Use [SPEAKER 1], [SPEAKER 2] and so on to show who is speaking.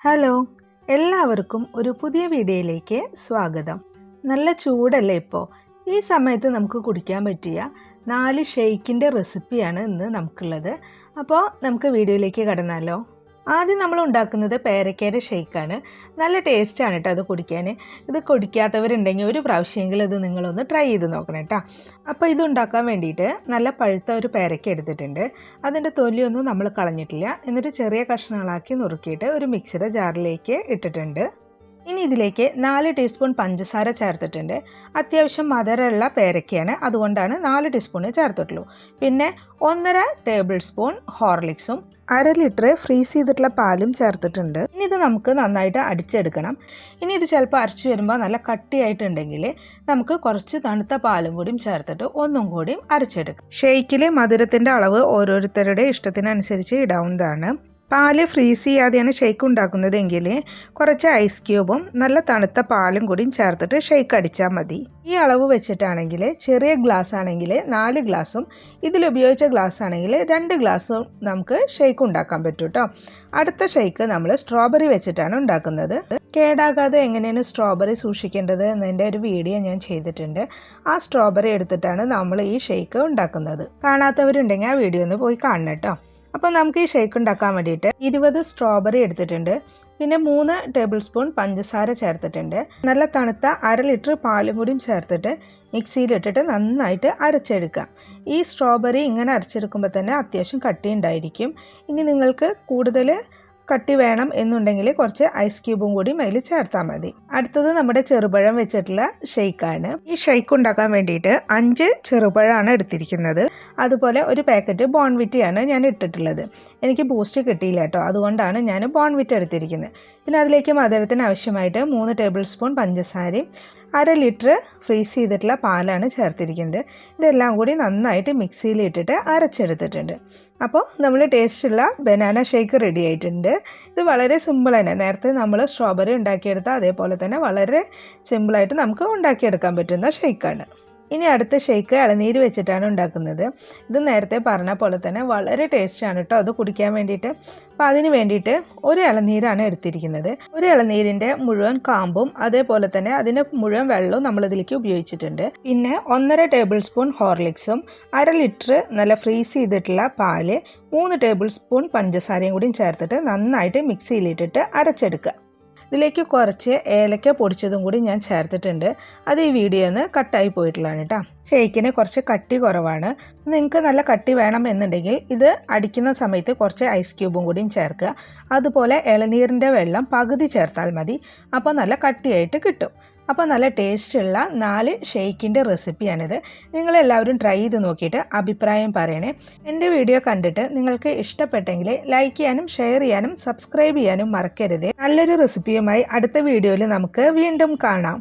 [SPEAKER 1] Hello, എല്ലാവർക്കും ഒരു പുതിയ വീഡിയോയിലേക്ക് സ്വാഗതം. നല്ല ചൂടല്ലേ ഇപ്പോൾ? ഈ സമയത്ത് നമുക്ക് കുടിക്കാൻ പറ്റിയ 4 ഷെയ്ക്കിൻ്റെ റെസിപ്പിയാണ് ഇന്ന് നമുക്കുള്ളത്. അപ്പോൾ നമുക്ക് വീഡിയോയിലേക്ക് കടന്നാലോ? ആദ്യം നമ്മൾ ഉണ്ടാക്കുന്നത് പേരക്കയുടെ ഷെയ്ക്കാണ്. നല്ല ടേസ്റ്റാണ് കേട്ടോ അത് കുടിക്കാൻ. ഇത് കുടിക്കാത്തവരുണ്ടെങ്കിൽ ഒരു പ്രാവശ്യമെങ്കിലും ഇത് നിങ്ങളൊന്ന് ട്രൈ ചെയ്ത് നോക്കണം കേട്ടോ. അപ്പോൾ ഇത് ഉണ്ടാക്കാൻ വേണ്ടിയിട്ട് നല്ല പഴുത്ത ഒരു പേരക്ക എടുത്തിട്ടുണ്ട്. അതിൻ്റെ തൊലിയൊന്നും നമ്മൾ കളഞ്ഞിട്ടില്ല. എന്നിട്ട് ചെറിയ കഷ്ണങ്ങളാക്കി നുറുക്കിയിട്ട് ഒരു മിക്സിയുടെ ജാറിലേക്ക് ഇട്ടിട്ടുണ്ട്. ഇനി ഇതിലേക്ക് 4 ടീസ്പൂൺ പഞ്ചസാര ചേർത്തിട്ടുണ്ട്. അത്യാവശ്യം മധുരമുള്ള പേരക്കയാണ്, അതുകൊണ്ടാണ് 4 ടീസ്പൂൺ ചേർത്തിട്ടുള്ളൂ. പിന്നെ 1.5 ടേബിൾ സ്പൂൺ ഹോർലിക്സും 1/2 ലിറ്റർ ഫ്രീസ് ചെയ്തിട്ടുള്ള പാലും ചേർത്തിട്ടുണ്ട്. ഇനി ഇത് നമുക്ക് നന്നായിട്ട് അടിച്ചെടുക്കണം. ഇനി ഇത് ചിലപ്പോൾ അരച്ചു വരുമ്പോൾ നല്ല കട്ടിയായിട്ടുണ്ടെങ്കിൽ നമുക്ക് കുറച്ച് തണുത്ത പാലും കൂടിയും ചേർത്തിട്ട് ഒന്നും കൂടിയും അരച്ചെടുക്കാം. ഷെയ്ക്കിലെ മധുരത്തിൻ്റെ അളവ് ഓരോരുത്തരുടെ ഇഷ്ടത്തിനനുസരിച്ച് ഇടാവുന്നതാണ്. പാല് ഫ്രീസ് ചെയ്യാതെയാണ് ഷെയ്ക്ക് ഉണ്ടാക്കുന്നതെങ്കിൽ കുറച്ച് ഐസ് ക്യൂബും നല്ല തണുത്ത പാലും കൂടിയും ചേർത്തിട്ട് ഷെയ്ക്ക് അടിച്ചാൽ മതി. ഈ അളവ് വെച്ചിട്ടാണെങ്കിൽ ചെറിയ ഗ്ലാസ് ആണെങ്കിൽ 4 ഗ്ലാസും ഇതിലുപയോഗിച്ച ഗ്ലാസ് ആണെങ്കിൽ 2 ഗ്ലാസും നമുക്ക് ഷെയ്ക്ക് ഉണ്ടാക്കാൻ പറ്റും കേട്ടോ. അടുത്ത ഷെയ്ക്ക് നമ്മൾ സ്ട്രോബെറി വെച്ചിട്ടാണ് ഉണ്ടാക്കുന്നത്. കേടാകാതെ എങ്ങനെയാണ് സ്ട്രോബെറി സൂക്ഷിക്കേണ്ടത് എന്നതിൻ്റെ ഒരു വീഡിയോ ഞാൻ ചെയ്തിട്ടുണ്ട്. ആ സ്ട്രോബെറി എടുത്തിട്ടാണ് നമ്മൾ ഈ ഷെയ്ക്ക് ഉണ്ടാക്കുന്നത്. കാണാത്തവരുണ്ടെങ്കിൽ ആ വീഡിയോ ഒന്ന് പോയി കാണണം കേട്ടോ. അപ്പോൾ നമുക്ക് ഈ ഷേക്ക് ഉണ്ടാക്കാൻ വേണ്ടിയിട്ട് 20 സ്ട്രോബെറി എടുത്തിട്ടുണ്ട്. പിന്നെ 3 ടേബിൾ സ്പൂൺ പഞ്ചസാര ചേർത്തിട്ടുണ്ട്. നല്ല തണുത്ത 1/2 ലിറ്റർ പാലും കൂടിയും ചേർത്തിട്ട് മിക്സിയിലിട്ടിട്ട് നന്നായിട്ട് അരച്ചെടുക്കാം. ഈ സ്ട്രോബെറി ഇങ്ങനെ അരച്ചെടുക്കുമ്പോൾ തന്നെ അത്യാവശ്യം കട്ടി ഉണ്ടായിരിക്കും. ഇനി നിങ്ങൾക്ക് കൂടുതൽ കട്ടി വേണം എന്നുണ്ടെങ്കിൽ കുറച്ച് ഐസ് ക്യൂബും കൂടി അതിൽ ചേർത്താൽ മതി. അടുത്തത് നമ്മുടെ ചെറുപഴം വെച്ചിട്ടുള്ള ഷെയ്ക്കാണ്. ഈ ഷെയ്ക്ക് ഉണ്ടാക്കാൻ വേണ്ടിയിട്ട് 5 ചെറുപഴമാണ് എടുത്തിരിക്കുന്നത്. അതുപോലെ ഒരു പാക്കറ്റ് ബോൺവിറ്റയാണ് ഞാൻ ഇട്ടിട്ടുള്ളത്. എനിക്ക് ബൂസ്റ്റ് കിട്ടിയില്ല കേട്ടോ, അതുകൊണ്ടാണ് ഞാൻ ബോൺവിറ്റ എടുത്തിരിക്കുന്നത്. പിന്നെ അതിലേക്ക് മധുരത്തിന് ആവശ്യമായിട്ട് 3 ടേബിൾ സ്പൂൺ പഞ്ചസാരയും 1/2 ലിറ്റർ ഫ്രീസ് ചെയ്തിട്ടുള്ള പാലാണ് ചേർത്തിരിക്കുന്നത്. ഇതെല്ലാം കൂടി നന്നായിട്ട് മിക്സിയിൽ ഇട്ടിട്ട് അരച്ചെടുത്തിട്ടുണ്ട്. അപ്പോൾ നമ്മൾ ടേസ്റ്റുള്ള ബനാന ഷേക്ക് റെഡി ആയിട്ടുണ്ട്. ഇത് വളരെ സിമ്പിളാണ്. നേരത്തെ നമ്മൾ സ്ട്രോബെറി ഉണ്ടാക്കിയെടുത്ത അതേപോലെ തന്നെ വളരെ സിമ്പിളായിട്ട് നമുക്ക് ഉണ്ടാക്കിയെടുക്കാൻ പറ്റുന്ന ഷേക്കാണ്. ഇനി അടുത്ത ഷേക്ക് ഇളനീര് വെച്ചിട്ടാണ് ഉണ്ടാക്കുന്നത്. ഇത് നേരത്തെ പറഞ്ഞ പോലെ തന്നെ വളരെ ടേസ്റ്റാണ് കേട്ടോ അത് കുടിക്കാൻ വേണ്ടിയിട്ട്. അപ്പോൾ അതിന് വേണ്ടിയിട്ട് ഒരു ഇളനീരാണ് എടുത്തിരിക്കുന്നത്. ഒരു ഇളനീരിൻ്റെ മുഴുവൻ കാമ്പും അതേപോലെ തന്നെ അതിൻ്റെ മുഴുവൻ വെള്ളവും നമ്മളിതിലേക്ക് ഉപയോഗിച്ചിട്ടുണ്ട്. പിന്നെ 1.5 ടേബിൾ സ്പൂൺ ഹോർലിക്സും 1/2 ലിറ്റർ നല്ല ഫ്രീസ് ചെയ്തിട്ടുള്ള പാല് 3 ടേബിൾ സ്പൂൺ പഞ്ചസാരയും കൂടി ചേർത്തിട്ട് നന്നായിട്ട് മിക്സിയിലിട്ടിട്ട് അരച്ചെടുക്കുക. ഇതിലേക്ക് കുറച്ച് ഏലക്ക പൊടിച്ചതും കൂടി ഞാൻ ചേർത്തിട്ടുണ്ട്. അത് ഈ വീഡിയോന്ന് കട്ടായി പോയിട്ടുള്ളതാണ് കേട്ടോ. ഷേക്കിന് കുറച്ച് കട്ടി കുറവാണ്. നിങ്ങൾക്ക് നല്ല കട്ടി വേണം എന്നുണ്ടെങ്കിൽ ഇത് അടിക്കുന്ന സമയത്ത് കുറച്ച് ഐസ് ക്യൂബും കൂടിയും ചേർക്കുക. അതുപോലെ ഇളനീരിൻ്റെ വെള്ളം പകുതി ചേർത്താൽ മതി. അപ്പോൾ നല്ല കട്ടിയായിട്ട് കിട്ടും. അപ്പോൾ നല്ല ടേസ്റ്റുള്ള 4 ഷേക്കിൻ്റെ റെസിപ്പിയാണിത്. നിങ്ങളെല്ലാവരും ട്രൈ ചെയ്ത് നോക്കിയിട്ട് അഭിപ്രായം പറയണേ. എൻ്റെ വീഡിയോ കണ്ടിട്ട് നിങ്ങൾക്ക് ഇഷ്ടപ്പെട്ടെങ്കിൽ ലൈക്ക് ചെയ്യാനും ഷെയർ ചെയ്യാനും സബ്സ്ക്രൈബ് ചെയ്യാനും മറക്കരുത്. നല്ലൊരു റെസിപ്പിയുമായി അടുത്ത വീഡിയോയിൽ നമുക്ക് വീണ്ടും കാണാം.